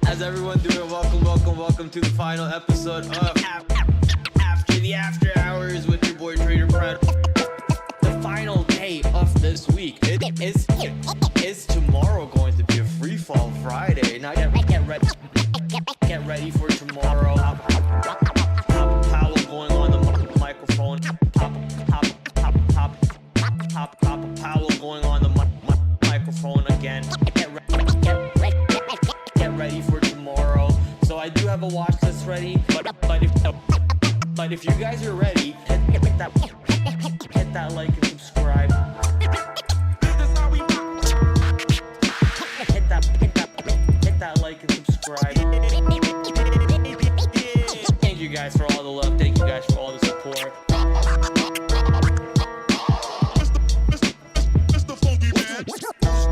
How's everyone doing? Welcome to the final episode of After the After Hours with your boy TraderPrad. The final day of this week. Is tomorrow going to be a free fall Friday? Now get ready for tomorrow. Powell going on the microphone. Powell going on the microphone again. Get ready for tomorrow. So I do have a watch list ready, but if you guys are ready, hit that like and subscribe. Hit that like and subscribe. Thank you guys for all the love. Thank you guys for all the support.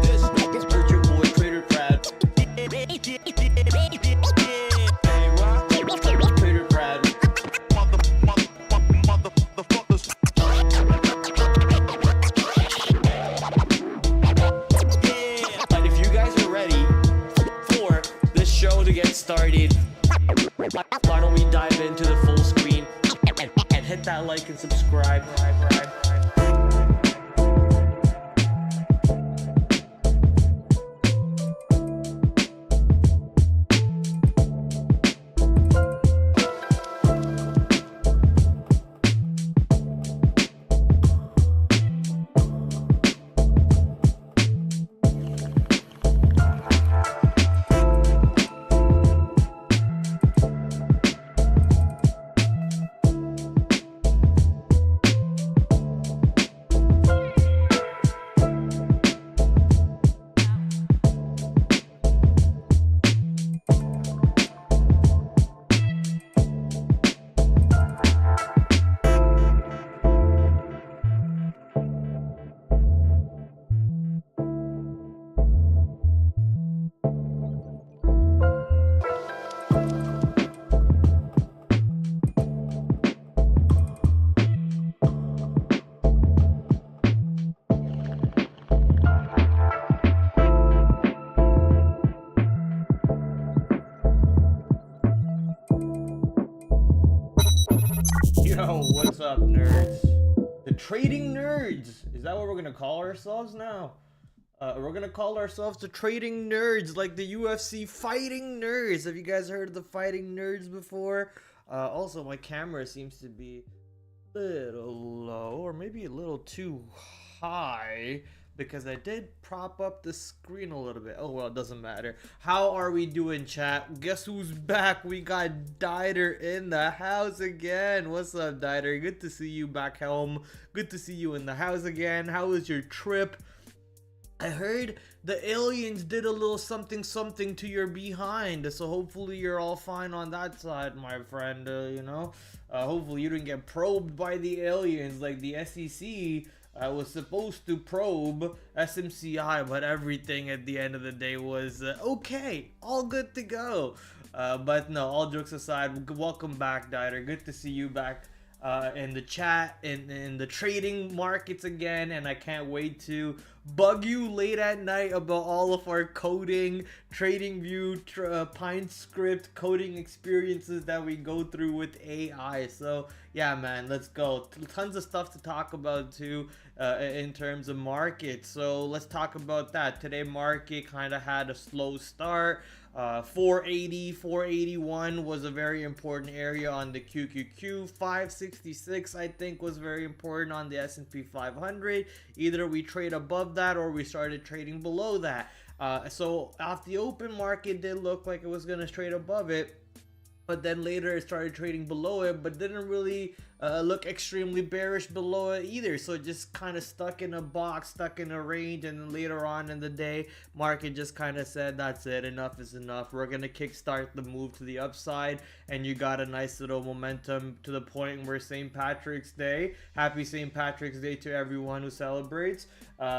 This is your boy TraderPrad. TraderPrad. But if you guys are ready for this show to get started, why don't we dive into the full screen and hit that like and subscribe. Yo, what's up, nerds? The trading nerds. Is that what we're gonna call ourselves now? We're gonna call ourselves the trading nerds, like the UFC fighting nerds. Have you guys heard of the fighting nerds before? Also, my camera seems to be a little low, or maybe a little too high, because I did prop up the screen a little bit. Oh well, it doesn't matter. How are we doing, chat? Guess who's back? We got Dieter in the house again. What's up, Dieter? Good to see you back home. Good to see you in the house again. How was your trip? I heard the aliens did a little something to your behind, so hopefully you're all fine on that side, my friend. Hopefully you didn't get probed by the aliens like the SEC was supposed to probe SMCI, but everything at the end of the day was okay, all good to go. But no, all jokes aside, welcome back, Dieter. Good to see you back in the chat, in the trading markets again, and I can't wait to bug you late at night about all of our coding, trading view, Pine script coding experiences that we go through with AI. So yeah, man, let's go. Tons of stuff to talk about too in terms of market. So let's talk about that. Today market kind of had a slow start. 480, 481 was a very important area on the QQQ. 566 I think was very important on the S&P 500. Either we trade above that or we started trading below that. So off the open market did look like it was going to trade above it, but then later it started trading below it, but didn't really look extremely bearish below it either. So it just kind of stuck in a box, stuck in a range, and then later on in the day, market just kind of said, that's it, enough is enough. We're going to kickstart the move to the upside, and you got a nice little momentum to the point where St. Patrick's Day, happy St. Patrick's Day to everyone who celebrates.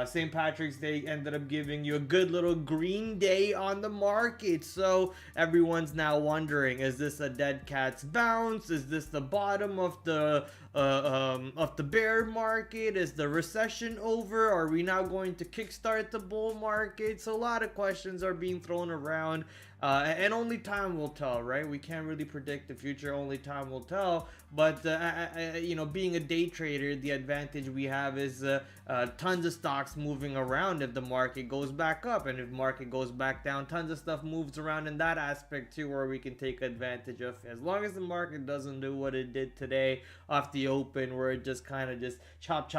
St. Patrick's Day ended up giving you a good little green day on the market. So everyone's now wondering, is this a dead cat's bounce? Is this the bottom of the of the bear market? Is the recession over? Are we now going to kickstart the bull market? So a lot of questions are being thrown around, and only time will tell, right? We can't really predict the future. Only time will tell. But you know, being a day trader, the advantage we have is tons of stocks moving around if the market goes back up, and if market goes back down, tons of stuff moves around in that aspect too, where we can take advantage of. As long as the market doesn't do what it did today off the open, where it just kind of just chop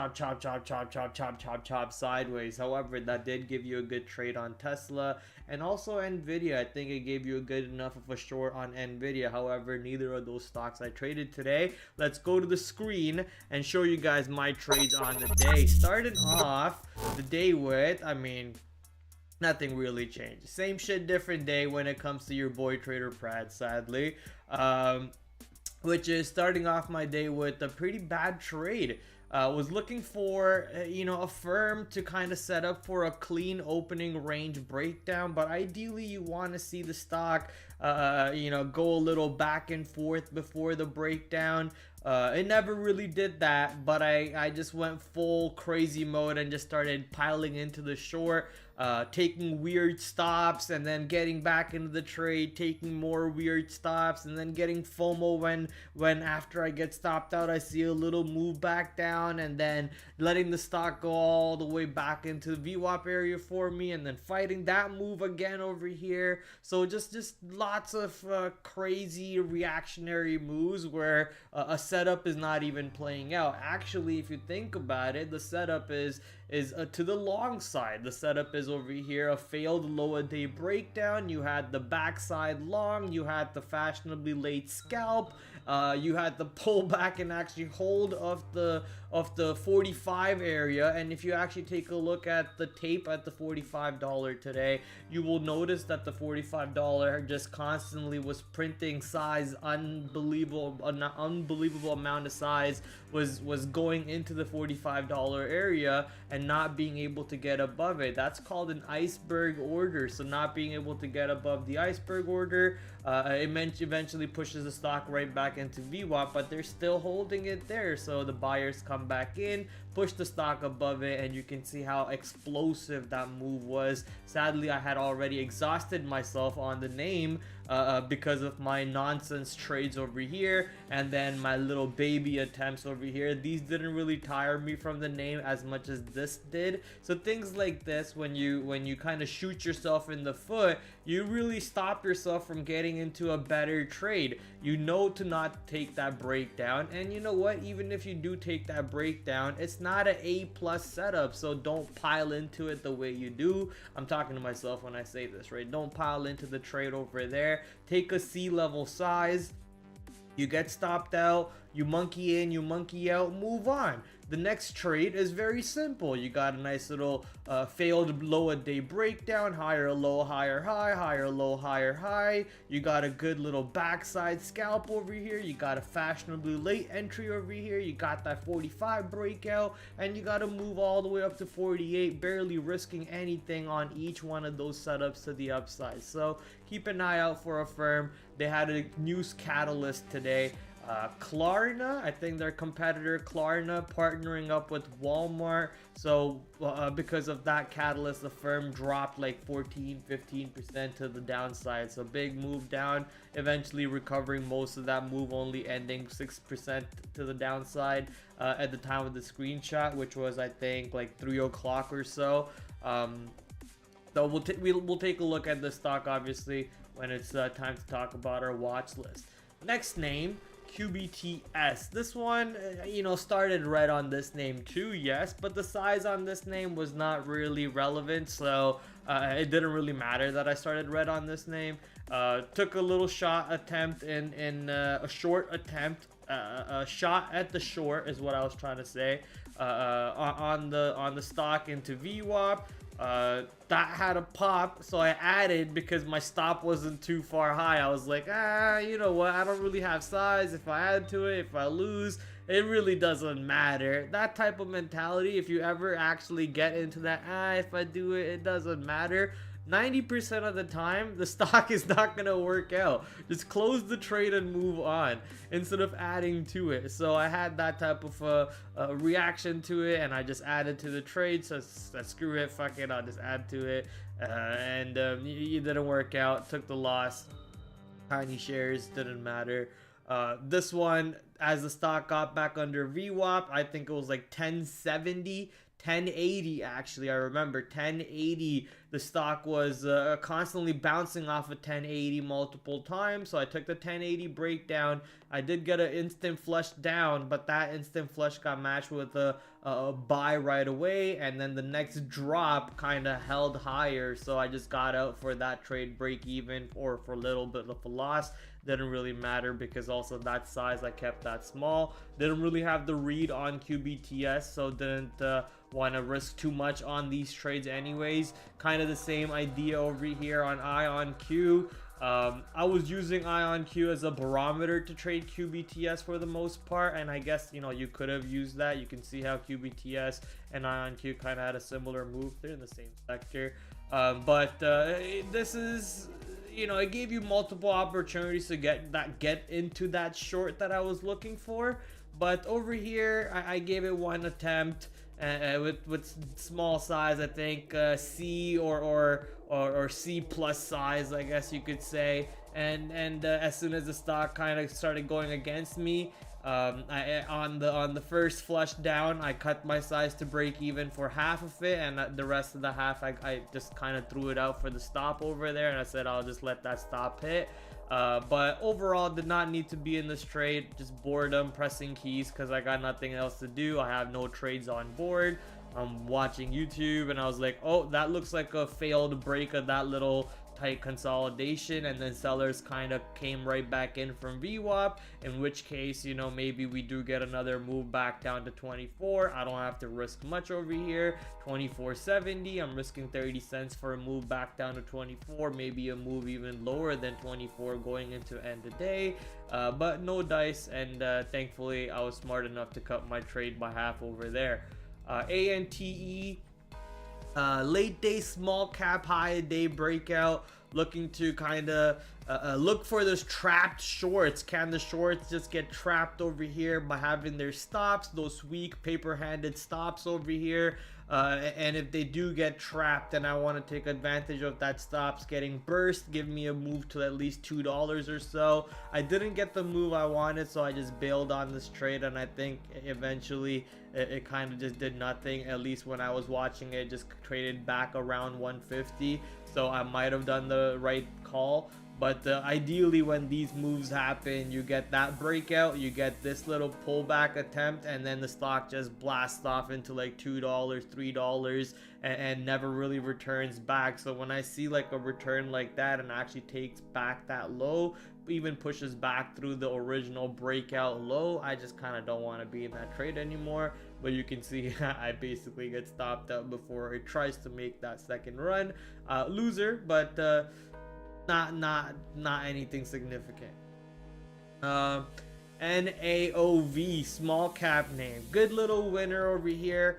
sideways. However, that did give you a good trade on Tesla and also Nvidia. I think it gave you a good enough of a short on Nvidia. However, neither of those stocks I traded today. Let's go to the screen and show you guys my trades on the day. Started off the day with, I mean, nothing really changed. Same shit, different day when it comes to your boy TraderPrad, sadly. Which is starting off my day with a pretty bad trade. Was looking for, you know, a firm to kind of set up for a clean opening range breakdown, but ideally you want to see the stock, you know, go a little back and forth before the breakdown. It never really did that, but I just went full crazy mode and just started piling into the short, taking weird stops and then getting back into the trade, taking more weird stops, and then getting FOMO when after I get stopped out, I see a little move back down, and then letting the stock go all the way back into the VWAP area for me, and then fighting that move again over here. So just lots of crazy reactionary moves where a setup is not even playing out. Actually, if you think about it, the setup is to the long side. The setup is over here, a failed lower day breakdown. You had the backside long, you had the fashionably late scalp, you had the pullback and actually hold of the 45 area. And if you actually take a look at the tape at the $45 today, you will notice that the $45 just constantly was printing size, an unbelievable amount of size was going into the $45 area and not being able to get above it. That's called an iceberg order. So not being able to get above the iceberg order, it eventually pushes the stock right back into VWAP, but they're still holding it there. So the buyers come back in, push the stock above it, and you can see how explosive that move was. Sadly, I had already exhausted myself on the name because of my nonsense trades over here, and then my little baby attempts over here. These didn't really tire me from the name as much as this did. So things like this, when you kind of shoot yourself in the foot, you really stop yourself from getting into a better trade. You know to not take that breakdown, and you know what, even if you do take that breakdown, it's not an A+ setup, so don't pile into it the way you do. I'm talking to myself when I say this, right? Don't pile into the trade over there. Take a C level size. You get stopped out, you monkey in, you monkey out, move on. The next trade is very simple. You got a nice little failed lower day breakdown, higher low, higher high, higher low, higher high. You got a good little backside scalp over here. You got a fashionably late entry over here. You got that 45 breakout, and you got to move all the way up to 48, barely risking anything on each one of those setups to the upside. So keep an eye out for a firm. They had a news catalyst today. Klarna, I think their competitor Klarna partnering up with Walmart. So because of that catalyst, the firm dropped like 14-15% to the downside. So big move down, eventually recovering most of that move, only ending 6% to the downside at the time of the screenshot, which was I think like 3 o'clock or so. So we'll take a look at the stock obviously when it's time to talk about our watch list. Next name, QBTS. This one, you know, started red on this name too, yes, but the size on this name was not really relevant, so it didn't really matter that I started red on this name. Took a little shot attempt in a short attempt, a shot at the short is what I was trying to say, on the stock into VWAP. That had a pop, so I added because my stop wasn't too far high. I was like, you know what, I don't really have size. If I add to it, if I lose, it really doesn't matter. That type of mentality, if you ever actually get into that, if I do it, it doesn't matter, 90% of the time the stock is not gonna work out. Just close the trade and move on instead of adding to it. So I had that type of reaction to it, and I just added to the trade. So screw it, fuck it, I'll just add to it. And it didn't work out, took the loss. Tiny shares, didn't matter. This one, as the stock got back under VWAP, I think it was like 1070, 1080 actually. I remember 1080. The stock was constantly bouncing off of 1080 multiple times, so I took the 1080 breakdown. I did get an instant flush down, but that instant flush got matched with a buy right away, and then the next drop kind of held higher, so I just got out for that trade break even, or for a little bit of a loss. Didn't really matter because also that size I kept that small. Didn't really have the read on QBTS, so didn't want to risk too much on these trades anyways. Kind of the same idea over here on IonQ. I was using IonQ as a barometer to trade QBTS for the most part, and I guess, you know, you could have used that. You can see how QBTS and IonQ kind of had a similar move. They're in the same sector, but this is, you know, it gave you multiple opportunities to get into that short that I was looking for. But over here, I gave it one attempt with small size. I think C or C plus size, I guess you could say. And as soon as the stock kind of started going against me, on the first flush down, I cut my size to break even for half of it, and the rest of the half I just kind of threw it out for the stop over there, and I said I'll just let that stop hit. But overall, did not need to be in this trade. Just boredom, pressing keys because I got nothing else to do. I have no trades on board. I'm watching YouTube, and I was like, oh, that looks like a failed break of that little tight consolidation, and then sellers kind of came right back in from VWAP, in which case, you know, maybe we do get another move back down to 24. I don't have to risk much over here. 24.70, I'm risking 30 cents for a move back down to 24, maybe a move even lower than 24 going into end of day, but no dice, and thankfully I was smart enough to cut my trade by half over there. ANTE, late day small cap, high day breakout, looking to kind of look for those trapped shorts. Can the shorts just get trapped over here by having their stops, those weak paper handed stops over here? And if they do get trapped, then I want to take advantage of that stops getting burst, give me a move to at least $2 or so. I didn't get the move I wanted, so I just bailed on this trade, and I think eventually it kind of just did nothing. At least when I was watching it, just traded back around 150, so I might have done the right call. But ideally, when these moves happen, you get that breakout, you get this little pullback attempt, and then the stock just blasts off into like $2, $3, and never really returns back. So when I see like a return like that and actually takes back that low, even pushes back through the original breakout low, I just kind of don't want to be in that trade anymore. But you can see I basically get stopped out before it tries to make that second run. Loser, but not anything significant. NAOV, small cap name, good little winner over here.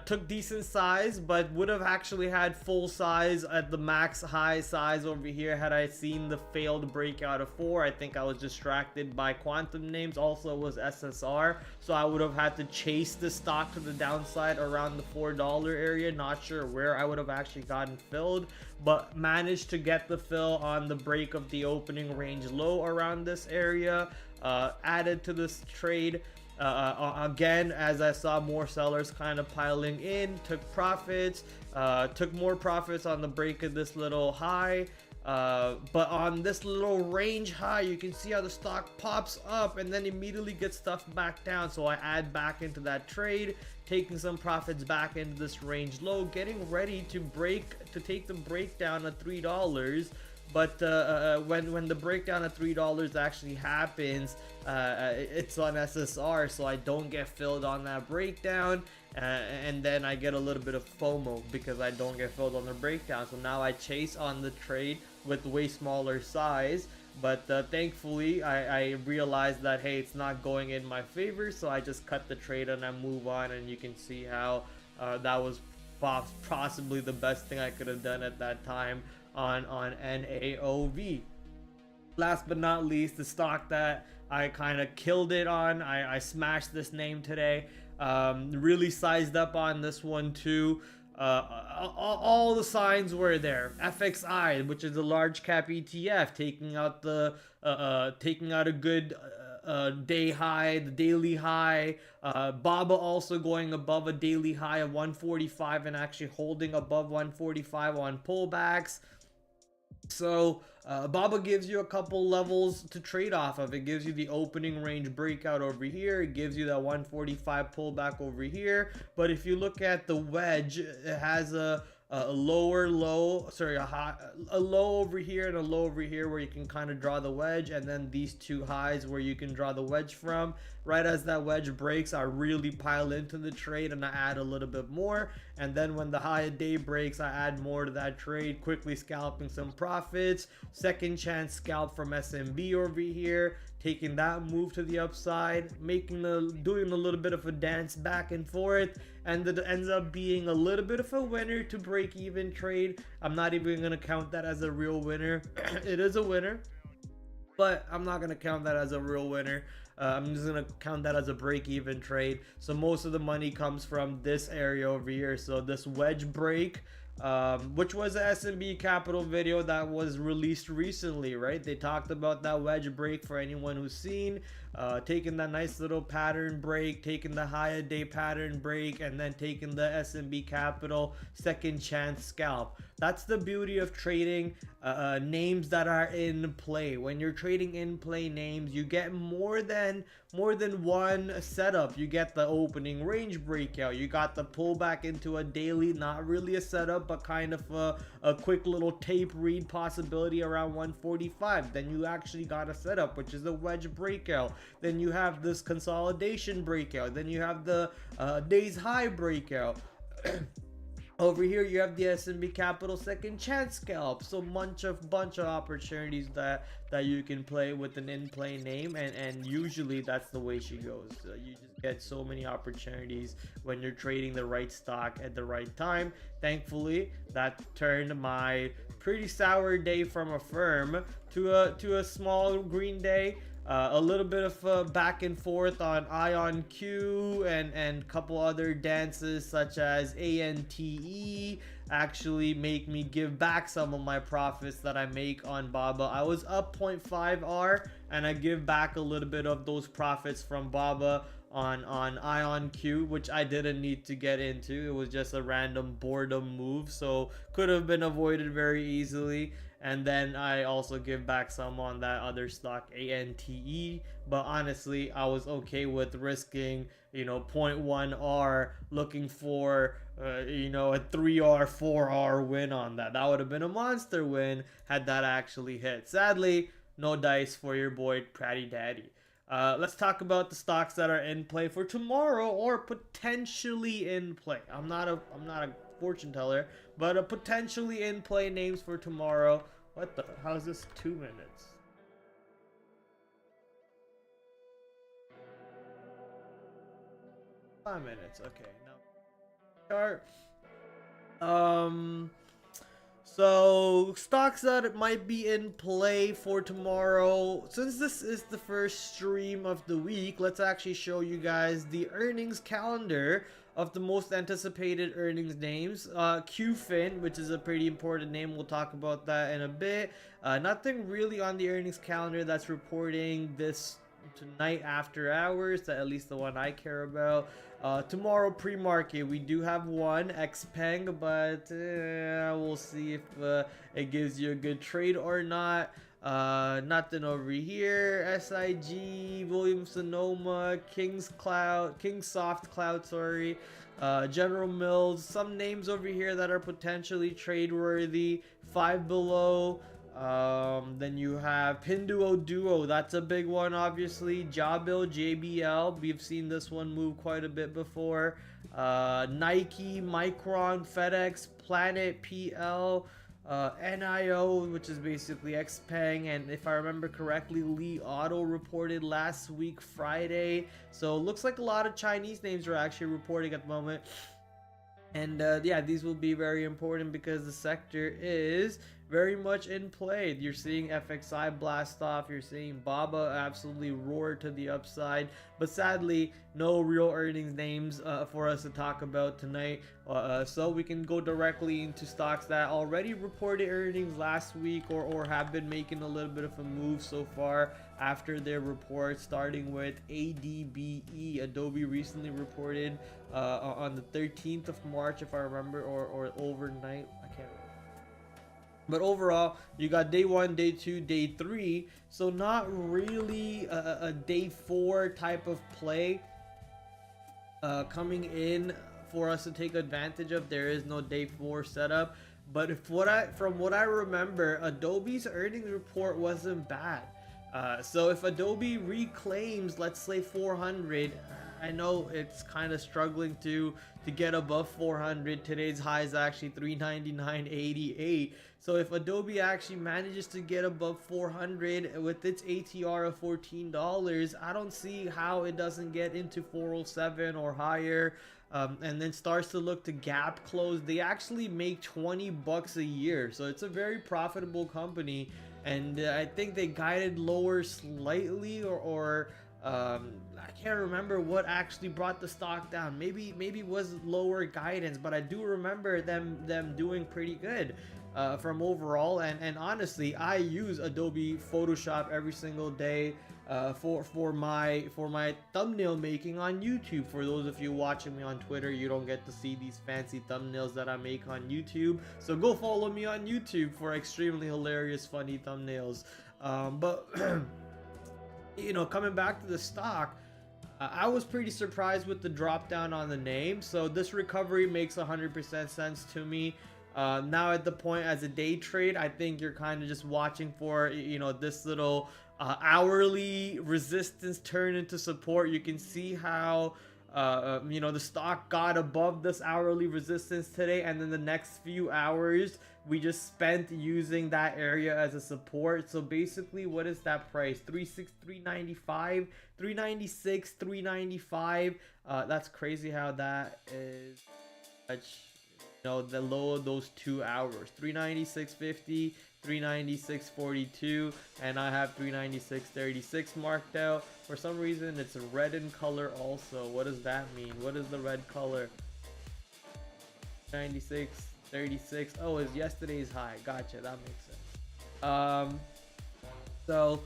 Took decent size, but would have actually had full size at the max high size over here had I seen the failed breakout of 4. I think I was distracted by quantum names. Also it was SSR, so I would have had to chase the stock to the downside around the $4 area. Not sure where I would have actually gotten filled, but managed to get the fill on the break of the opening range low around this area. Added to this trade. Again, as I saw more sellers kind of piling in, took profits, took more profits on the break of this little high, but on this little range high, you can see how the stock pops up and then immediately gets stuffed back down. So I add back into that trade, taking some profits back into this range low, getting ready to take the breakdown at $3. But when the breakdown at $3 actually happens, it's on SSR, so I don't get filled on that breakdown, and then I get a little bit of FOMO because I don't get filled on the breakdown. So now I chase on the trade with way smaller size, but thankfully I realized that, hey, it's not going in my favor, so I just cut the trade and I move on, and you can see how that was possibly the best thing I could have done at that time on NAOV. Last but not least, the stock that I kind of killed it on, I smashed this name today. Really sized up on this one too. All the signs were there. FXI, which is a large cap ETF, taking out a good day high, the daily high. BABA also going above a daily high of 145 and actually holding above 145 on pullbacks. So BABA gives you a couple levels to trade off of. It gives you the opening range breakout over here. It gives you that 145 pullback over here. But if you look at the wedge, it has a lower low, sorry, a low over here and a low over here where you can kind of draw the wedge, and then these two highs where you can draw the wedge from. Right as that wedge breaks, I really pile into the trade and I add a little bit more, and then when the high day breaks, I add more to that trade, quickly scalping some profits. Second chance scalp from SMB over here, taking that move to the upside, doing a little bit of a dance back and forth, and it ends up being a little bit of a winner to break even trade. I'm not even gonna count that as a real winner. It is a winner, but I'm not gonna count that as a real winner. I'm just gonna count that as a break-even trade. So most of the money comes from this area over here. So this wedge break, which was a S&B Capital video that was released recently, right? They talked about that wedge break for anyone who's seen, taking that nice little pattern break, taking the higher day pattern break, and then taking the S&B Capital second chance scalp. That's the beauty of trading names that are in play. When you're trading in play names, you get more than one setup. You get the opening range breakout, you got the pullback into a daily, not really a setup, but kind of a quick little tape read possibility around 145. Then you actually got a setup, which is a wedge breakout. Then you have this consolidation breakout. Then you have the days high breakout. Over here you have the S&B Capital second chance scalp. So bunch of opportunities that you can play with an in-play name, and usually that's the way she goes. You just get so many opportunities when you're trading the right stock at the right time. Thankfully, that turned my pretty sour day from a firm to a small green day. A little bit of back and forth on IonQ and a couple other dances such as ANTE actually make me give back some of my profits that I make on BABA. I was up 0.5 R and I give back a little bit of those profits from BABA on IonQ, which I didn't need to get into. It was just a random boredom move, so could have been avoided very easily. And then I also give back some on that other stock, ANTE. But honestly, I was okay with risking, 0.1 R, looking for, a 3R, 4R win on that. That would have been a monster win had that actually hit. Sadly, no dice for your boy Pratty Daddy. Let's talk about the stocks that are in play for tomorrow, or potentially in play. I'm not a fortune teller, but potentially in play names for tomorrow. What the? How's this 2 minutes? Five minutes. Okay. Now start. So stocks that might be in play for tomorrow. Since this is the first stream of the week, let's actually show you guys the earnings calendar of the most anticipated earnings names. QFin, which is a pretty important name. We'll talk about that in a bit. Nothing really on the earnings calendar that's reporting this tonight after hours, at least the one I care about. Tomorrow pre-market, we do have one, Xpeng, but we'll see if it gives you a good trade or not. Nothing over here. SIG, Williams Sonoma, Kingsoft Cloud, sorry. General Mills, some names over here that are potentially trade worthy. Five Below. Then you have Pinduoduo, that's a big one, obviously. Jabil, JBL, we've seen this one move quite a bit before. Nike, Micron, FedEx, Planet, PL, NIO, which is basically Xpeng, and if I remember correctly, Li Auto reported last week Friday. So it looks like a lot of Chinese names are actually reporting at the moment. And yeah, these will be very important because the sector is very much in play. You're seeing FXI blast off, you're seeing Baba absolutely roar to the upside, but sadly no real earnings names for us to talk about tonight, so we can go directly into stocks that already reported earnings last week, or have been making a little bit of a move so far after their report, starting with ADBE. Adobe recently reported on the 13th of March, if I remember, or overnight, I can't remember. But overall, you got day 1, day 2, day 3, so not really a day 4 type of play coming in for us to take advantage of. There is no day 4 setup, but from what I remember, Adobe's earnings report wasn't bad. So if Adobe reclaims, let's say 400, I know it's kind of struggling to get above 400. Today's high is actually 399.88. So if Adobe actually manages to get above 400 with its ATR of $14, I don't see how it doesn't get into 407 or higher. And then starts to look to gap close. They actually make 20 bucks a year, so it's a very profitable company. And I think they guided lower slightly, or I can't remember what actually brought the stock down. Maybe it was lower guidance, but I do remember them doing pretty good from overall. And honestly, I use Adobe Photoshop every single day for my thumbnail making on YouTube. For those of you watching me on Twitter, you don't get to see these fancy thumbnails that I make on YouTube, so go follow me on YouTube for extremely hilarious, funny thumbnails. But you know, coming back to the stock, I was pretty surprised with the drop down on the name, so this recovery makes 100% sense to me. Now at the point as a day trade, I think you're kind of just watching for, you know, this little hourly resistance turn into support. You can see how you know, the stock got above this hourly resistance today, and then the next few hours we just spent using that area as a support. So basically, what is that price? 395, 396, 395. That's crazy how that is such, you know, the low of those 2 hours. 396.50, 396.42, and I have 396.36 marked out. For some reason it's red in color also. What does that mean? What is the red color? 96.36. Oh, it's yesterday's high. Gotcha, that makes sense. So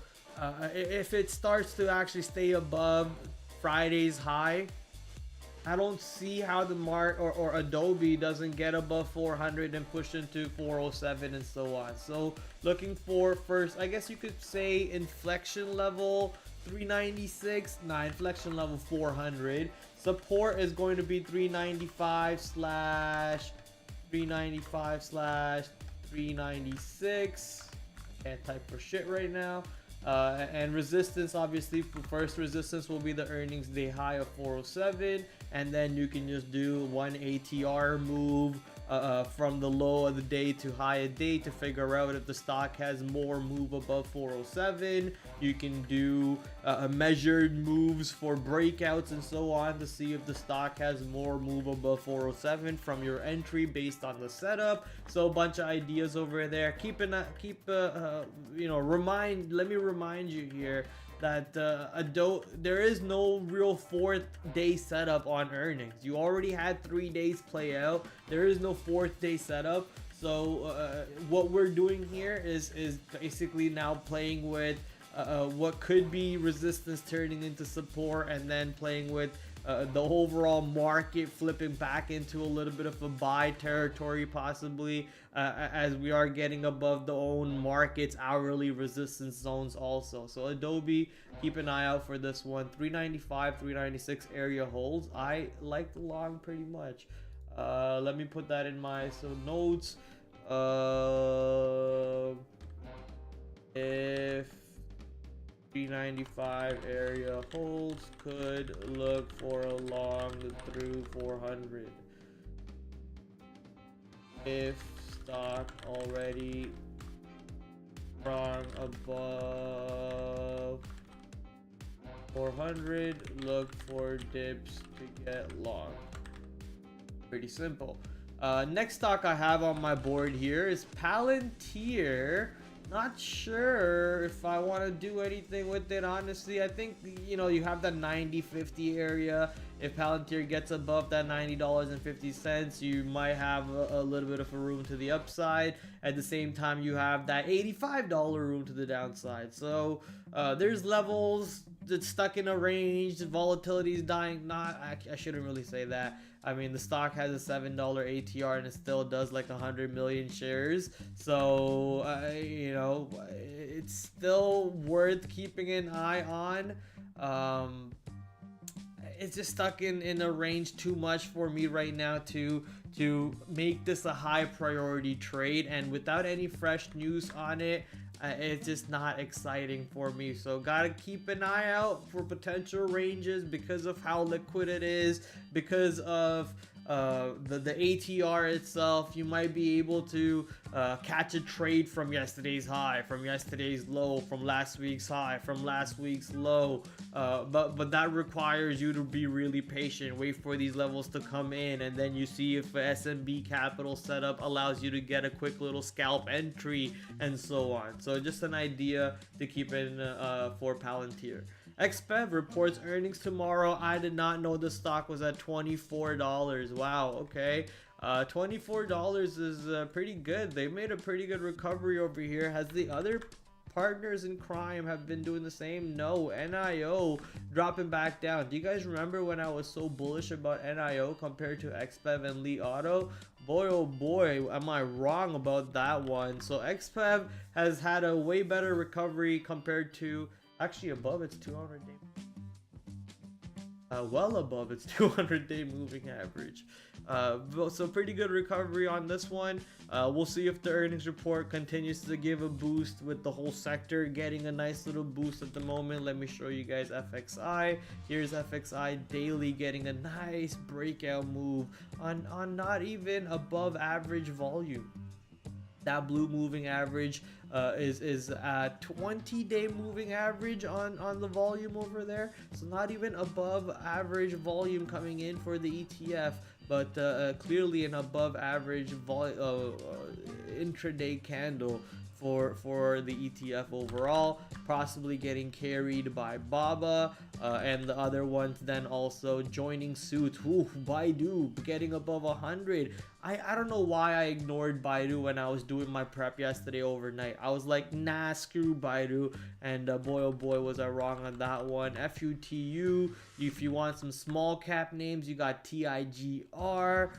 if it starts to actually stay above Friday's high, I don't see how the or Adobe doesn't get above 400 and push into 407 and so on. So looking for first, I guess you could say inflection level 396. Nah, inflection level 400. Support is going to be 395 slash 396. I can't type for shit right now. And resistance, obviously, first resistance will be the earnings day high of 407, and then you can just do one ATR move from the low of the day to high of day to figure out if the stock has more move above 407. You can do measured moves for breakouts and so on to see if the stock has more move above 407 from your entry based on the setup. So a bunch of ideas over there. Let me remind you here that there is no real 4th day setup on earnings. You already had 3 days play out. There is no 4th day setup. So what we're doing here is basically now playing with what could be resistance turning into support, and then playing with the overall market flipping back into a little bit of a buy territory possibly, as we are getting above the own market's hourly resistance zones also. So Adobe, keep an eye out for this one. 395, 396 area holds. I like the long pretty much. Let me put that in my notes. If 395 area holds, could look for a long through 400. If stock already strong above 400, look for dips to get long. Pretty simple. Next stock I have on my board here is Palantir. Not sure if I want to do anything with it, honestly. I think, you know, you have that 90-50 area. If Palantir gets above that $90.50, you might have a little bit of a room to the upside. At the same time, you have that $85 room to the downside. So there's levels that's stuck in a range. Volatility is dying. I shouldn't really say that. I mean, the stock has a $7 ATR and it still does like 100 million shares. So, you know, it's still worth keeping an eye on. It's just stuck in a range too much for me right now to make this a high priority trade. And without any fresh news on it, it's just not exciting for me. So gotta keep an eye out for potential ranges because of how liquid it is, because of the ATR itself. You might be able to catch a trade from yesterday's high, from yesterday's low, from last week's high, from last week's low, but that requires you to be really patient, wait for these levels to come in, and then you see if SMB capital setup allows you to get a quick little scalp entry and so on. So just an idea to keep in for Palantir. XPEV reports earnings tomorrow. I did not know the stock was at $24. Wow, okay. $24 is pretty good. They made a pretty good recovery over here. Has the other partners in crime have been doing the same? No. NIO dropping back down. Do you guys remember when I was so bullish about NIO compared to XPEV and Li Auto? Boy, oh boy, am I wrong about that one. So XPEV has had a way better recovery compared to, actually above its 200-day, well above its 200-day moving average. So pretty good recovery on this one. We'll see if the earnings report continues to give a boost with the whole sector getting a nice little boost at the moment. Let me show you guys FXI. Here's FXI daily getting a nice breakout move on not even above average volume. That blue moving average is a 20-day moving average on the volume over there. So not even above average volume coming in for the ETF, but clearly an above average intraday candle for the ETF overall, possibly getting carried by Baba, and the other ones then also joining suit. Ooh, Baidu getting above 100. I don't know why I ignored Baidu when I was doing my prep yesterday overnight. I was like, nah, screw Baidu, and boy oh boy was I wrong on that one. FUTU, if you want some small cap names, you got TIGR,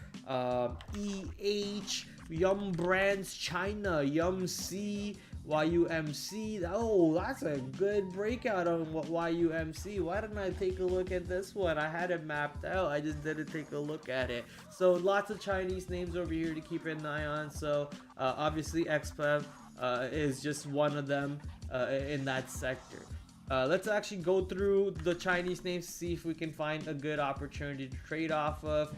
EH, Yum Brands China, YumC, YUMC. Oh, that's a good breakout on YUMC. Why didn't I take a look at this one? I had it mapped out, I just didn't take a look at it. So lots of Chinese names over here to keep an eye on. So obviously XPEV is just one of them in that sector. Let's actually go through the Chinese names to see if we can find a good opportunity to trade off of.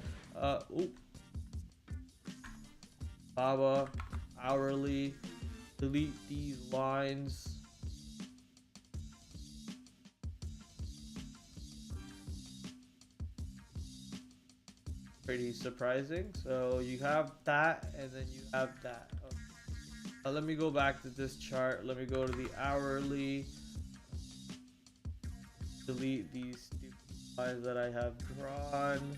Baba, hourly, delete these lines. Pretty surprising. So you have that and then you have that. Okay. Let me go back to this chart. Let me go to the hourly. Delete these stupid lines that I have drawn.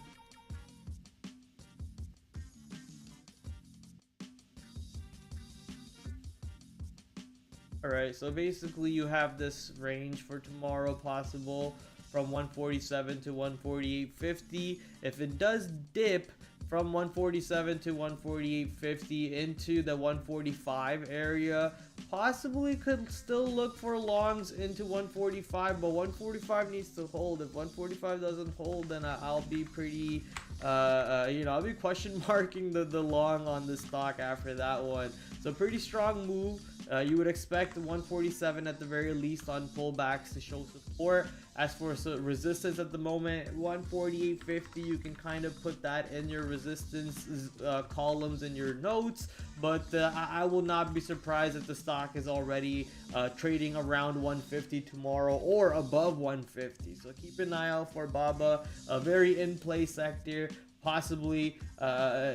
Alright, so basically you have this range for tomorrow possible from 147 to 148.50. If it does dip from 147 to 148.50 into the 145 area, possibly could still look for longs into 145, but 145 needs to hold. If 145 doesn't hold, then I'll be pretty I'll be question marking the long on the stock after that one. So pretty strong move. You would expect the 147 at the very least on pullbacks to show support. As for resistance at the moment, 148.50, you can kind of put that in your resistance columns in your notes, but I will not be surprised if the stock is already trading around 150 tomorrow or above 150. So keep an eye out for Baba, a very in play sector. possibly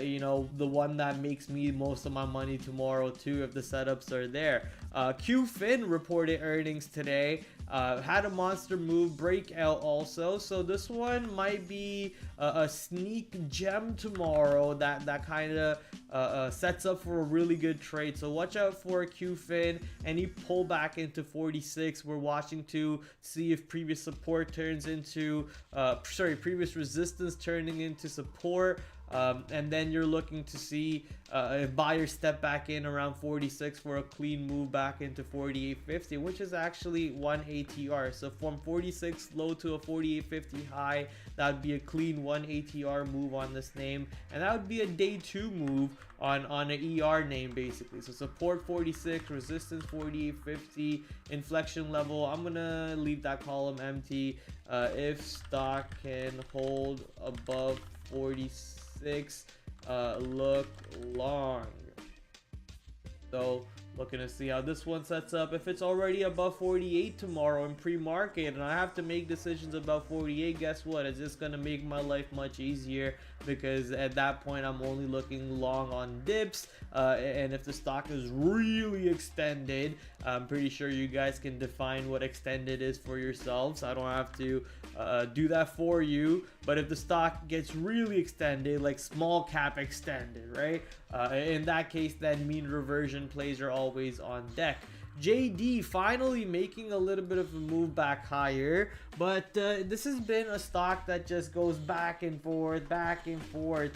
you know, the one that makes me most of my money tomorrow too, if the setups are there. QFin reported earnings today, had a monster move breakout also, so this one might be a sneak gem tomorrow that kind of sets up for a really good trade. So watch out for QFin. Any pullback into 46, we're watching to see if previous support turns into previous resistance turning into support. And then you're looking to see if buyers step back in around 46 for a clean move back into 48.50, which is actually one ATR. So from 46 low to a 48.50 high, that would be a clean one ATR move on this name, and that would be a day 2 move on an ER name basically. So support 46, resistance 48.50, inflection level, I'm gonna leave that column empty. If stock can hold above 46, look long. So looking to see how this one sets up. If it's already above 48 tomorrow in pre-market and I have to make decisions about 48, guess what? It's just gonna make my life much easier, because at that point I'm only looking long on dips, and if the stock is really extended, I'm pretty sure you guys can define what extended is for yourselves. I don't have to do that for you. But if the stock gets really extended, like small cap extended, right, in that case, then mean reversion plays are always on deck. JD finally making a little bit of a move back higher, but this has been a stock that just goes back and forth,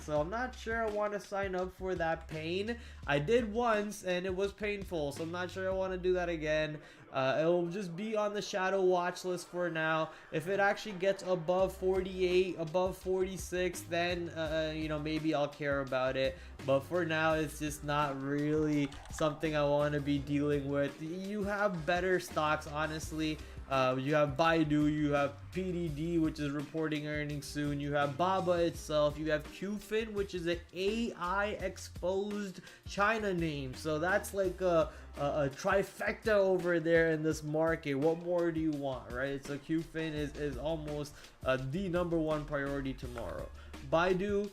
so I'm not sure I want to sign up for that pain. I did once and it was painful, so I'm not sure I want to do that again. It'll just be on the shadow watch list for now. If it actually gets above 48, above 46, then you know, maybe I'll care about it. But for now, it's just not really something I want to be dealing with. You have better stocks, honestly. You have Baidu, you have PDD, which is reporting earnings soon, you have Baba itself, you have QFin, which is an AI exposed China name. So that's like a trifecta over there in this market. What more do you want, right? So QFin is almost the #1 priority tomorrow. Baidu,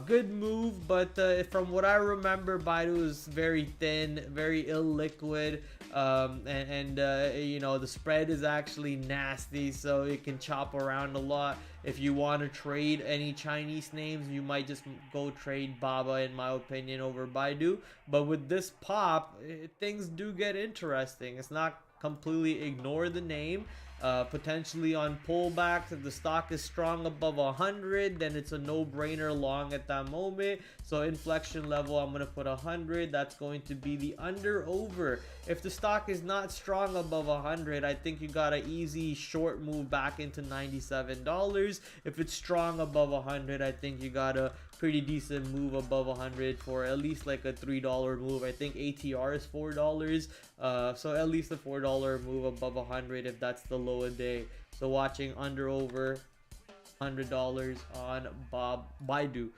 good move, but from what I remember, Baidu is very thin, very illiquid, and you know, the spread is actually nasty, so it can chop around a lot. If you want to trade any Chinese names, you might just go trade Baba, in my opinion, over Baidu. But with this pop, things do get interesting. It's not completely ignore the name. Potentially on pullbacks, if the stock is strong above 100, then it's a no-brainer long at that moment. So inflection level, I'm gonna put 100. That's going to be the under over. If the stock is not strong above 100, I think you got an easy short move back into $97. If it's strong above 100, I think you got a pretty decent move above 100 for at least like a $3 move. I think ATR is $4, so at least a $4 move above 100 if that's the low a day. So watching under over $100 on Baidu.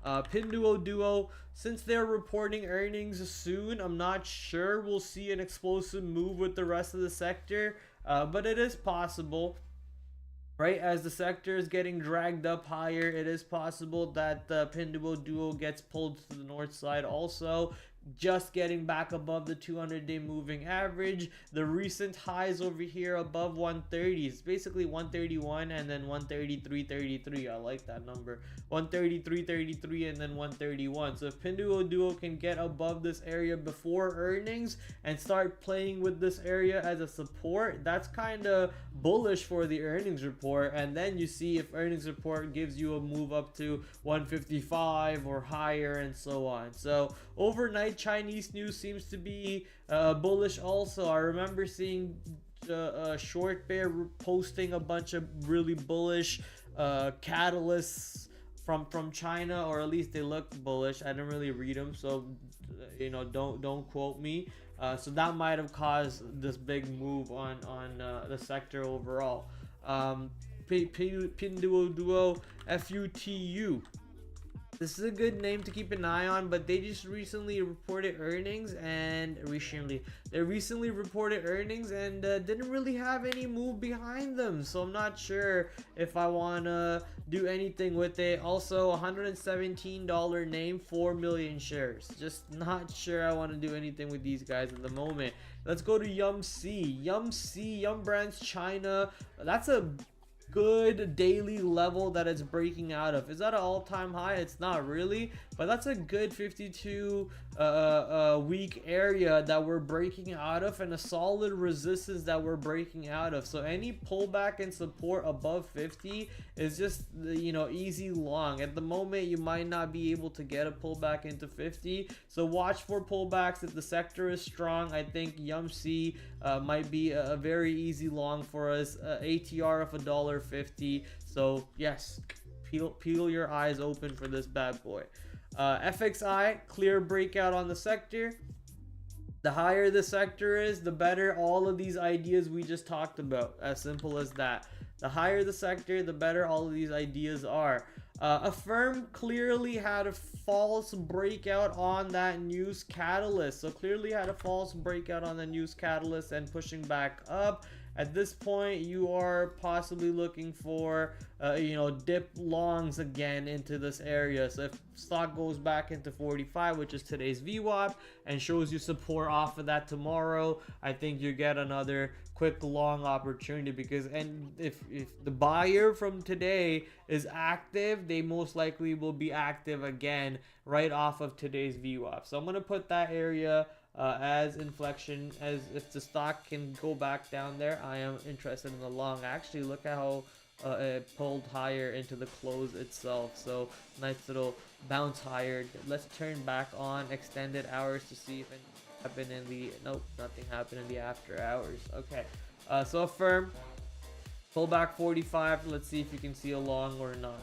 Pinduoduo, since they're reporting earnings soon, I'm not sure we'll see an explosive move with the rest of the sector, but it is possible. Right, as the sector is getting dragged up higher, it is possible that the Pinduoduo gets pulled to the north side also. Just getting back above the 200-day moving average. The recent highs over here above 130. It's basically 131 and then 133.33. I like that number. 133.33 and then 131. So if Pinduoduo can get above this area before earnings and start playing with this area as a support, that's kind of bullish for the earnings report. And then you see if earnings report gives you a move up to 155 or higher and so on. So overnight Chinese news seems to be bullish also. I remember seeing Short Bear posting a bunch of really bullish catalysts from China, or at least they look bullish. I didn't really read them, so you know, don't quote me. So that might have caused this big move on the sector overall. Pinduoduo, FUTU. This is a good name to keep an eye on, but they just recently reported earnings and didn't really have any move behind them. So I'm not sure if I want to do anything with it. Also, $117 name, 4 million shares. Just not sure I want to do anything with these guys at the moment. Let's go to Yum Brands China. That's a good daily level that it's breaking out of. Is that an all-time high? It's not really, but that's a good 52 week area that we're breaking out of, and a solid resistance that we're breaking out of. So any pullback and support above 50 is just, you know, easy long. At the moment, you might not be able to get a pullback into 50, so watch for pullbacks. If the sector is strong, I think YumC might be a very easy long for us. ATR of $1.50. So yes, peel your eyes open for this bad boy. FXI, clear breakout on the sector. The higher the sector is, the better all of these ideas we just talked about. As simple as that. The higher the sector, the better all of these ideas are. Affirm clearly had a false breakout on that news catalyst. So clearly had a false breakout on the news catalyst and pushing back up. At this point, you are possibly looking for, you know, dip longs again into this area. So if stock goes back into 45, which is today's VWAP, and shows you support off of that tomorrow, I think you get another quick long opportunity. Because, and if the buyer from today is active, they most likely will be active again right off of today's VWAP. So I'm going to put that area as inflection. As if the stock can go back down there, I am interested in the long. Actually, look at how it pulled higher into the close itself. So nice little bounce higher. Let's turn back on extended hours to see if anything happened in the, nope, nothing happened in the after hours. Okay, so Affirm pull back 45. Let's see if you can see a long or not.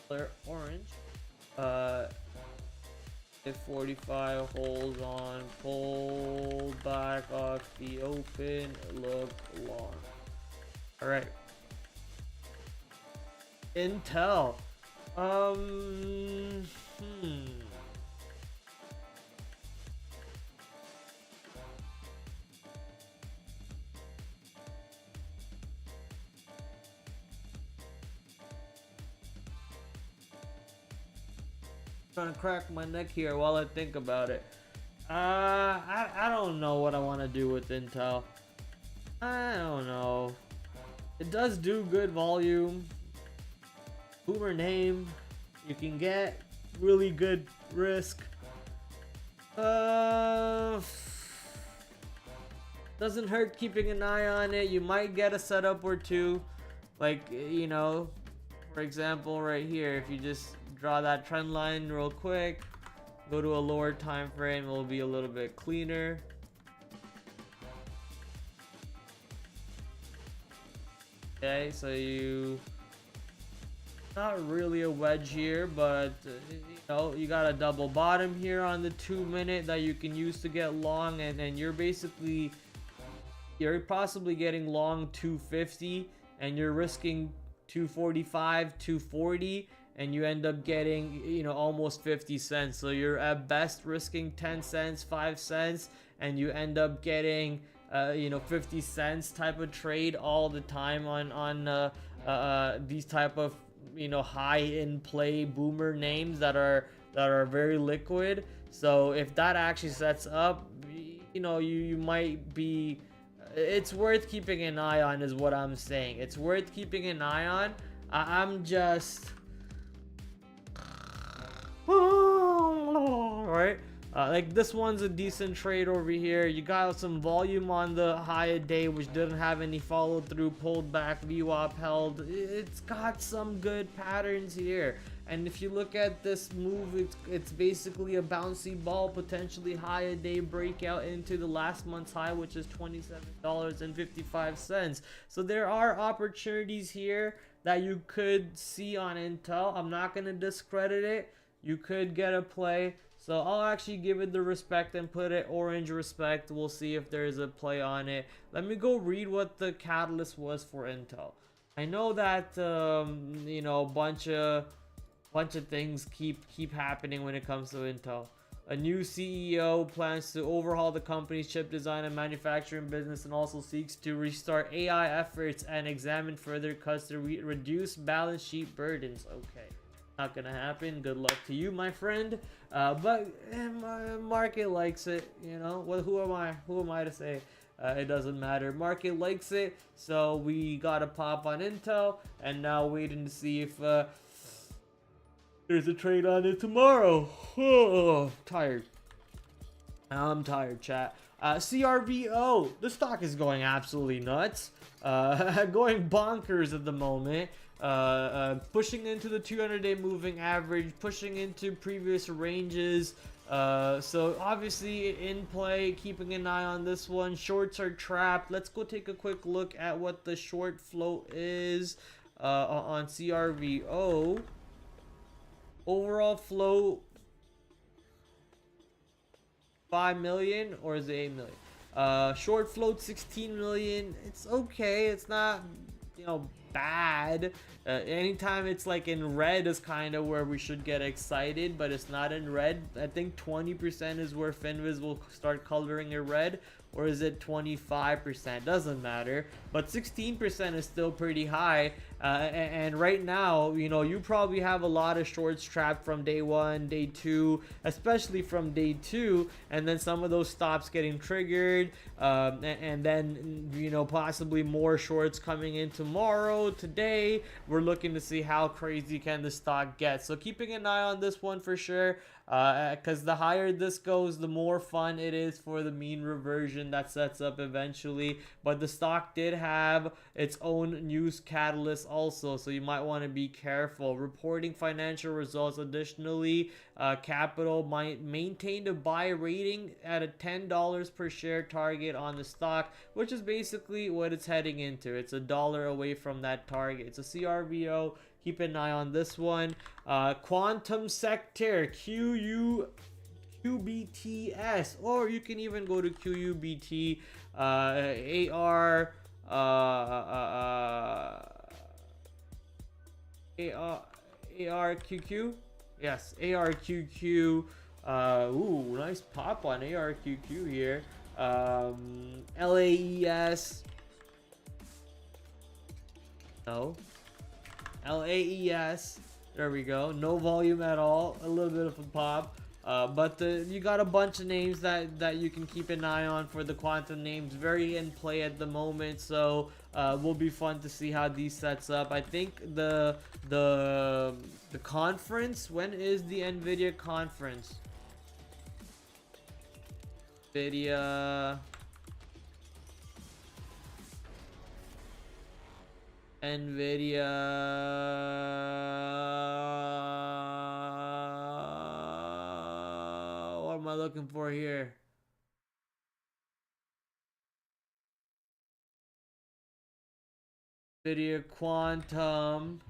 Clear orange. If 45 holds on, pull back off the open, look long. All right. Intel. Trying to crack my neck here while I think about it. I don't know what I want to do with Intel. I don't know. It does do good volume. Boomer name. You can get really good risk. Doesn't hurt keeping an eye on it. You might get a setup or two. Like, you know, for example, right here, if you just draw that trend line real quick, go to a lower time frame, it'll be a little bit cleaner. Okay, so you, not really a wedge here, but you know, you got a double bottom here on the 2 minute that you can use to get long, and you're basically, you're possibly getting long 250 and you're risking 245, 240, and you end up getting, you know, almost 50 cents. So you're at best risking 10 cents, 5 cents, and you end up getting, you know, 50 cents type of trade all the time on these type of, you know, high in play boomer names that are very liquid. So if that actually sets up, you know, you might be, it's worth keeping an eye on, is what I'm saying. It's worth keeping an eye on. I'm just right, like this one's a decent trade over here. You got some volume on the high a day, which didn't have any follow through, pulled back, VWAP held. It's got some good patterns here, and if you look at this move, it's basically a bouncy ball, potentially high a day breakout into the last month's high, which is $27.55. So there are opportunities here that you could see on Intel. I'm not going to discredit it. You could get a play. So I'll actually give it the respect and put it orange respect. We'll see if there's a play on it. Let me go read what the catalyst was for Intel. I know that, you know, a bunch of bunch of things keep happening when it comes to Intel. A new CEO plans to overhaul the company's chip design and manufacturing business, and also seeks to restart AI efforts and examine further cuts to reduce balance sheet burdens. Okay, not gonna happen. Good luck to you, my friend. But market likes it. You know, well, who am I? Who am I to say? It doesn't matter. Market likes it, so we got a pop on Intel, and now waiting to see if there's a trade on it tomorrow. Oh, tired. I'm tired, chat. CRVO, the stock is going absolutely nuts. Going bonkers at the moment. Pushing into the 200-day moving average, pushing into previous ranges. So obviously in play, keeping an eye on this one. Shorts are trapped. Let's go take a quick look at what the short float is on CRVO. Overall float 5 million, or is it 8 million? Short float 16 million. It's okay. It's not, you know, bad. Anytime it's like in red is kind of where we should get excited, but it's not in red. I think 20% is where Finviz will start coloring it red, or is it 25%? Doesn't matter, but 16% is still pretty high. And right now, you know, you probably have a lot of shorts trapped from day one, day two, especially from day two, and then some of those stops getting triggered, and then, you know, possibly more shorts coming in tomorrow, today. We're looking to see how crazy can the stock get. So keeping an eye on this one for sure, because the higher this goes, the more fun it is for the mean reversion that sets up eventually. But the stock did have its own news catalyst also, so you might want to be careful. Reporting financial results. Additionally, Capital might maintain a buy rating at a $10 per share target on the stock, which is basically what it's heading into. It's $1 away from that target. It's a CRVO. Keep an eye on this one. Quantum sector, QBTS, or you can even go to QUBT, ARQQ. Yes, ARQQ. Ooh, nice pop on ARQQ here. LAES. No. LAES. There we go. No volume at all. A little bit of a pop. But you got a bunch of names that you can keep an eye on for the quantum names. Very in play at the moment. So will be fun to see how these sets up. I think the conference. When is the NVIDIA conference? NVIDIA. What am I looking for here? NVIDIA Quantum.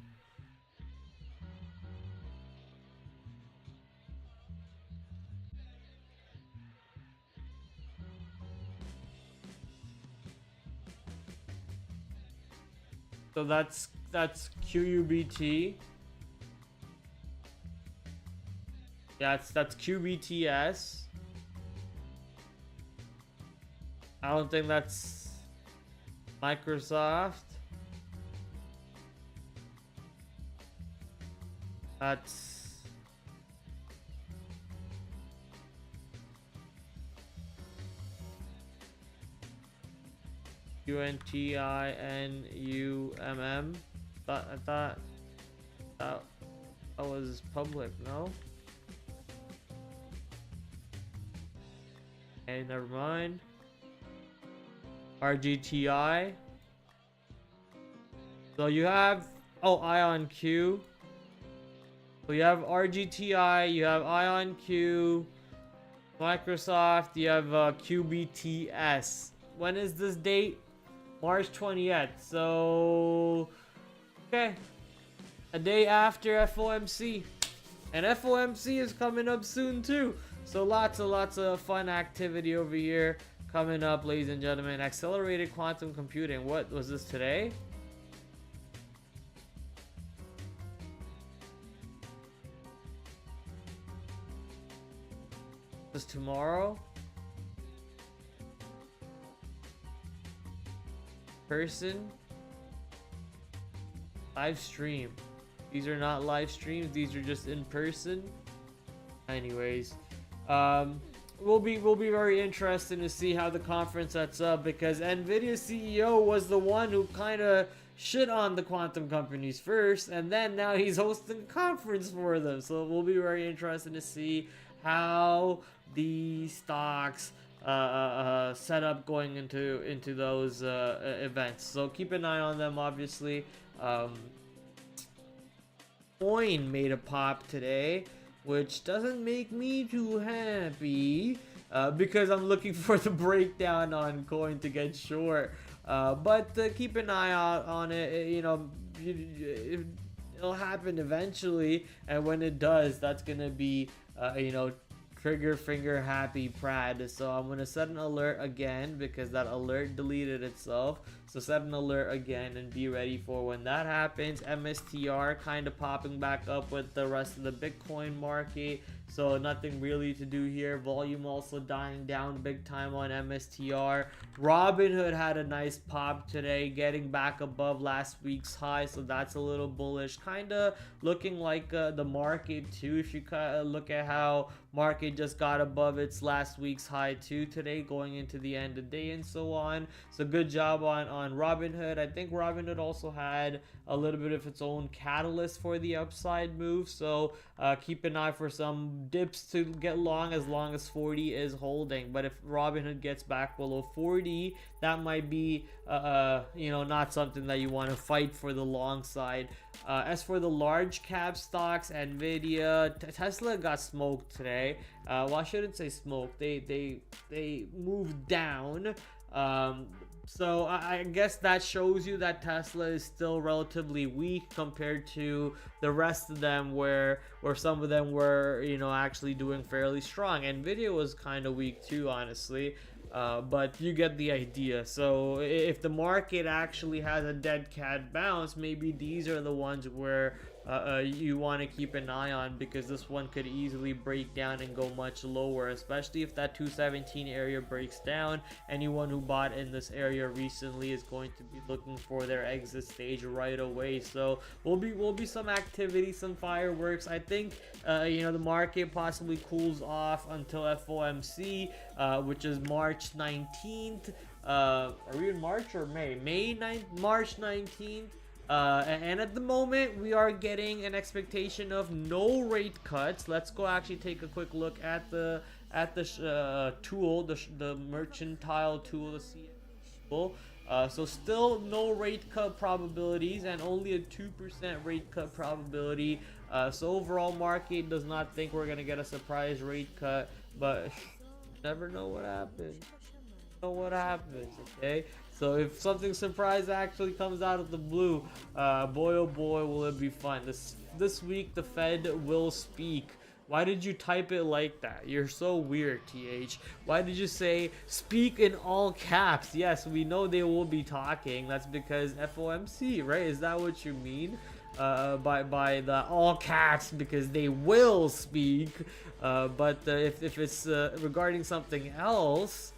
So that's QUBT. Yeah, that's QBTS. I don't think that's Microsoft. That's UNTINUMM. I thought that was public, no? Okay, never mind. RGTI. So you have IonQ. So you have RGTI, you have IonQ, Microsoft, you have QBTS. When is this date? March 20th. So okay, a day after FOMC, and FOMC is coming up soon too. So lots of fun activity over here coming up, ladies and gentlemen. Accelerated quantum computing. What was this today? tomorrow. Person. Live stream. These are not live streams. These are just in person. Anyways, we'll be very interested to see how the conference sets up, because Nvidia's CEO was the one who kind of shit on the quantum companies first, and then now he's hosting a conference for them. So we'll be very interested to see how the stocks set up going into those events. So keep an eye on them, obviously. Coin made a pop today, which doesn't make me too happy, because I'm looking for the breakdown on coin to get short. But keep an eye out on it. You know, it'll happen eventually, and when it does, that's gonna be you know, trigger finger happy Prad. So I'm gonna set an alert again, because that alert deleted itself. So set an alert again and be ready for when that happens. MSTR kind of popping back up with the rest of the Bitcoin market, so nothing really to do here. Volume also dying down big time on MSTR. Robinhood had a nice pop today, getting back above last week's high, so that's a little bullish, kind of looking like the market too. If you look at how market just got above its last week's high too today, going into the end of the day and so on. So good job on Robinhood. I think Robinhood also had a little bit of its own catalyst for the upside move, so keep an eye for some dips to get long as 40 is holding. But if Robinhood gets back below 40, that might be you know, not something that you want to fight for the long side. As for the large cap stocks, Nvidia, Tesla got smoked today. Well, I shouldn't say smoked. They moved down. So I guess that shows you that Tesla is still relatively weak compared to the rest of them, where some of them were, you know, actually doing fairly strong. Nvidia was kind of weak too, honestly. But you get the idea. So if the market actually has a dead cat bounce, maybe these are the ones where you want to keep an eye on, because this one could easily break down and go much lower, especially if that 217 area breaks down. Anyone who bought in this area recently is going to be looking for their exit stage right away. So will be some activity, some fireworks. I think you know, the market possibly cools off until FOMC, which is March 19th. Are we in March or May? March 19th. And at the moment, we are getting an expectation of no rate cuts. Let's go actually take a quick look at the tool, the mercantile tool, the CME tool. So still no rate cut probabilities, and only a 2% rate cut probability. So overall, market does not think we're gonna get a surprise rate cut, but never know what happens. Okay? So if something surprise actually comes out of the blue, boy oh boy, will it be fun. This week the Fed will speak. Why did you type it like that? You're so weird, TH. Why did you say speak in all caps? Yes, we know they will be talking. That's because FOMC, right? Is that what you mean? By the all caps, because they will speak. But if it's regarding something else,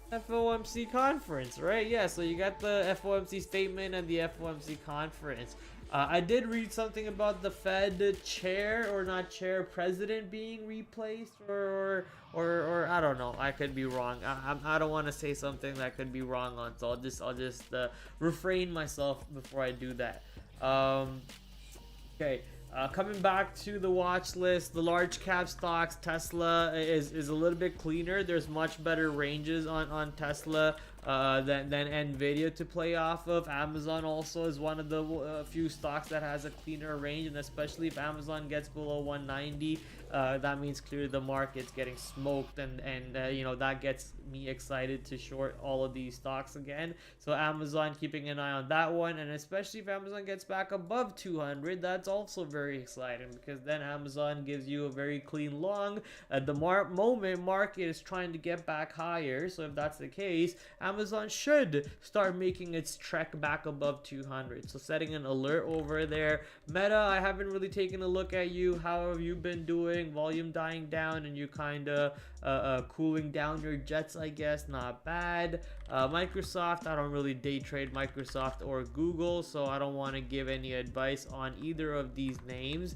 FOMC conference, right? Yeah, so you got the FOMC statement and the FOMC conference. I did read something about the Fed chair, or not chair, president being replaced, or I don't know. I could be wrong. I don't want to say something that could be wrong on, so I'll just refrain myself before I do that. Okay. Coming back to the watch list, the large cap stocks, Tesla is a little bit cleaner. There's much better ranges on Tesla than Nvidia to play off of. Amazon also is one of the few stocks that has a cleaner range, and especially if Amazon gets below 190, that means clearly the market's getting smoked, and you know, that gets me excited to short all of these stocks again. So Amazon, keeping an eye on that one, and especially if Amazon gets back above 200, that's also very exciting, because then Amazon gives you a very clean long. At the moment, market is trying to get back higher, so if that's the case, Amazon Amazon should start making its trek back above 200. So setting an alert over there. Meta, I haven't really taken a look at you. How have you been doing? Volume dying down and you kind of cooling down your jets, I guess. Not bad. Microsoft, I don't really day trade Microsoft or Google, so I don't want to give any advice on either of these names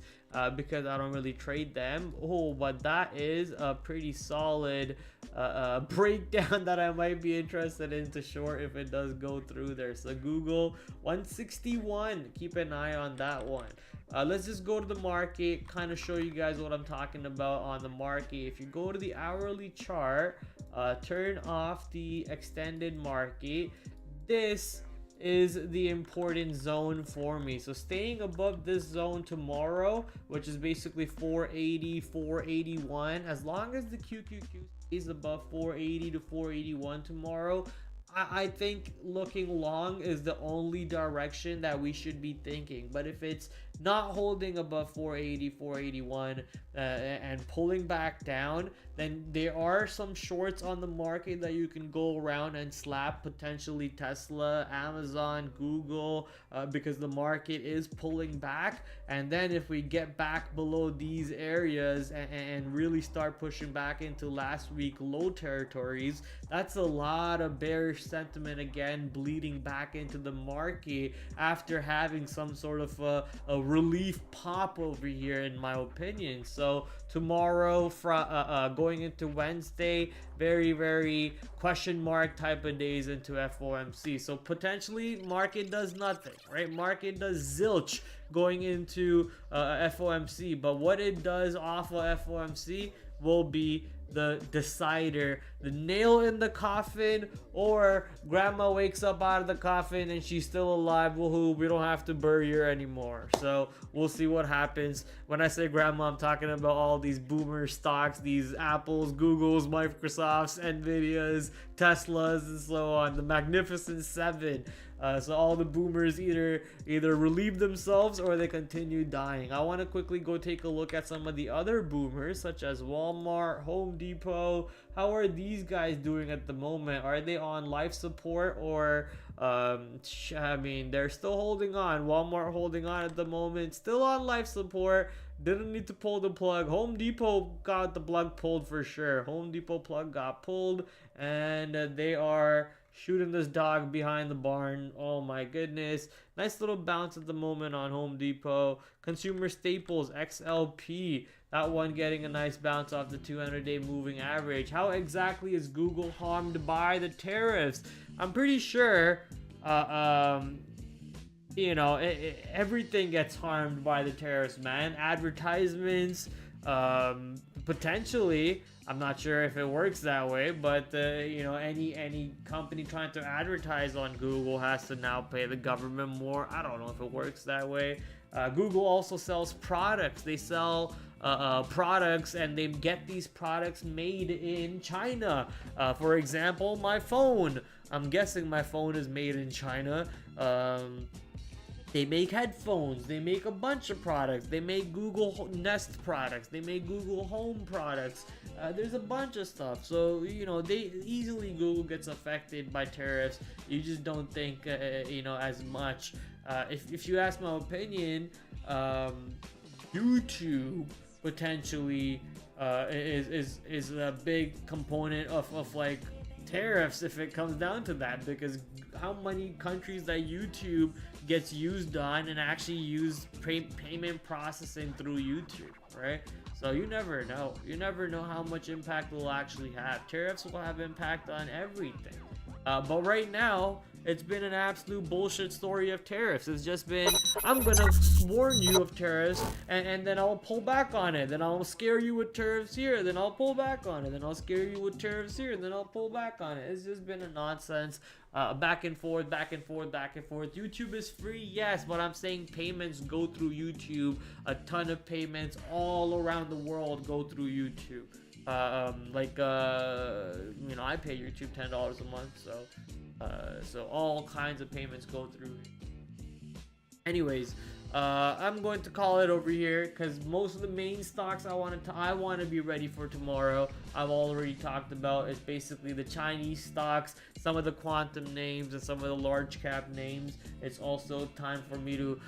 because I don't really trade them. Oh, but that is a pretty solid breakdown that I might be interested in to short if it does go through there. So Google 161, keep an eye on that one. Let's just go to the market, kind of show you guys what I'm talking about on the market. If you go to the hourly chart, turn off the extended market, this is the important zone for me. So staying above this zone tomorrow, which is basically 480, 481, as long as the QQQ stays above 480 to 481 tomorrow, I think looking long is the only direction that we should be thinking. But if it's not holding above 480, 481 and pulling back down, then there are some shorts on the market that you can go around and slap, potentially Tesla, Amazon, Google, because the market is pulling back. And then if we get back below these areas and really start pushing back into last week low territories, that's a lot of bearish sentiment again bleeding back into the market after having some sort of a relief pop over here, in my opinion. So tomorrow, going into Wednesday, very question mark type of days into FOMC. So potentially market does nothing, right? Market does zilch going into FOMC, but what it does off of FOMC will be the decider, the nail in the coffin, or grandma wakes up out of the coffin and she's still alive. Woohoo, we don't have to bury her anymore. So we'll see what happens. When I say grandma, I'm talking about all these boomer stocks, these Apples, Googles, Microsofts, Nvidias, Teslas, and so on, the Magnificent Seven. So all the boomers either relieve themselves or they continue dying. I want to quickly go take a look at some of the other boomers, such as Walmart, Home Depot. How are these guys doing at the moment? Are they on life support, or I mean, they're still holding on? Walmart holding on at the moment, still on life support. Didn't need to pull the plug. Home Depot got the plug pulled for sure. Home Depot plug got pulled, and they are shooting this dog behind the barn. Oh my goodness. Nice little bounce at the moment on Home Depot. Consumer Staples, XLP. That one getting a nice bounce off the 200-day moving average. How exactly is Google harmed by the tariffs? I'm pretty sure, you know, everything gets harmed by the tariffs, man. Advertisements, potentially. I'm not sure if it works that way, but you know, any company trying to advertise on Google has to now pay the government more. I don't know if it works that way. Google also sells products. They sell products, and they get these products made in China. For example, my phone. I'm guessing my phone is made in China. They make headphones, they make a bunch of products, they make Google Nest products, they make Google Home products. There's a bunch of stuff. So, you know, Google gets affected by tariffs. You just don't think, you know, as much. If you ask my opinion, YouTube potentially is a big component of like tariffs if it comes down to that, because how many countries that YouTube gets used on and actually use payment processing through YouTube, right? So you never know. You never know how much impact it will actually have. Tariffs will have impact on everything. But right now, it's been an absolute bullshit story of tariffs. It's just been, I'm gonna warn you of tariffs, and then I'll pull back on it. Then I'll scare you with tariffs here, then I'll pull back on it. Then I'll scare you with tariffs here, and then I'll pull back on it. It's just been a nonsense. Back and forth, back and forth, back and forth. YouTube is free, yes, but I'm saying payments go through YouTube. A ton of payments all around the world go through YouTube. You know, I pay YouTube $10 a month, so all kinds of payments go through. Anyways, I'm going to call it over here because most of the main stocks I want to be ready for tomorrow. I've already talked about is basically the Chinese stocks, some of the quantum names, and some of the large cap names. It's also time for me to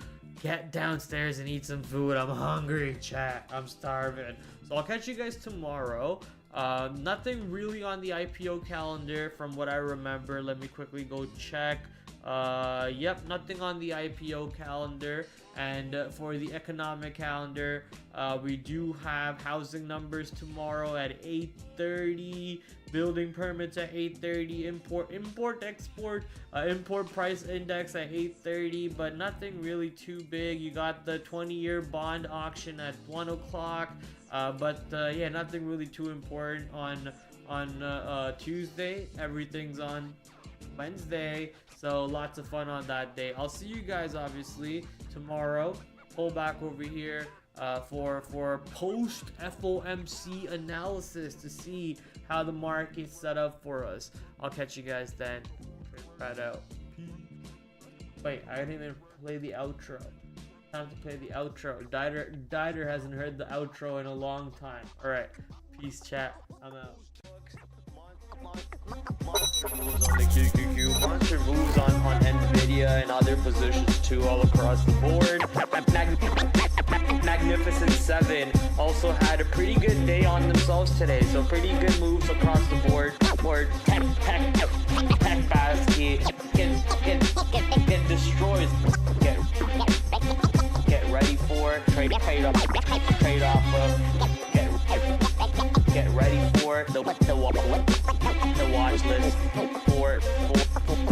get downstairs and eat some food. I'm hungry, chat. I'm starving. So I'll catch you guys tomorrow. Nothing really on the IPO calendar from what I remember. Let me quickly go check. Yep, nothing on the IPO calendar. And for the economic calendar, we do have housing numbers tomorrow at 8:30, building permits at 8:30, import price index at 8:30, but nothing really too big. You got the 20-year bond auction at 1 o'clock, yeah, nothing really too important on Tuesday. Everything's on Wednesday, so lots of fun on that day. I'll see you guys obviously tomorrow. Pull back over here for post FOMC analysis to see how the market's set up for us. I'll catch you guys then. TraderPrad out. Wait, I didn't even play the outro. Time to play the outro. Dider hasn't heard the outro in a long time. All right, peace, chat. I'm out. Monster moves on the QQQ, monster moves on Nvidia and other positions too all across the board. Magnificent 7 also had a pretty good day on themselves today, so pretty good moves across the board. Or tech basket get destroyed. Get ready for trade off of. Get ready for the watch list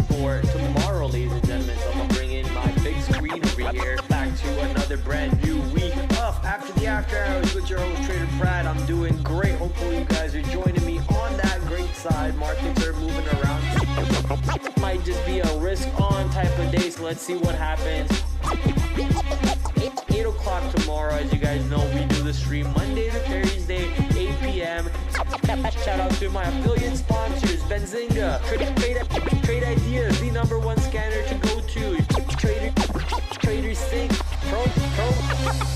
for tomorrow, ladies and gentlemen. So I'm gonna bring in my big screen over here, back to another brand new week of After the After Hours with your host TraderPrad. I'm doing great. Hopefully you guys are joining me on that great side. Markets are moving around. Might just be a risk on type of day, so let's see what happens. 8 o'clock tomorrow, as you guys know, we do the stream Monday to Thursday, 8 p.m. Shout out to my affiliate sponsors, Benzinga, Trade Ideas, the #1 scanner to go to, Trader Sync,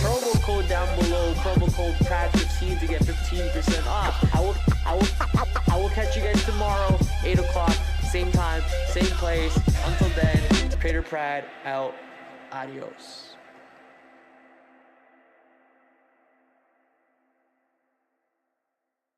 promo code down below, promo code PRAD15 to get 15% off. I will catch you guys tomorrow, 8 o'clock, same time, same place. Until then, TraderPrad out. Adios.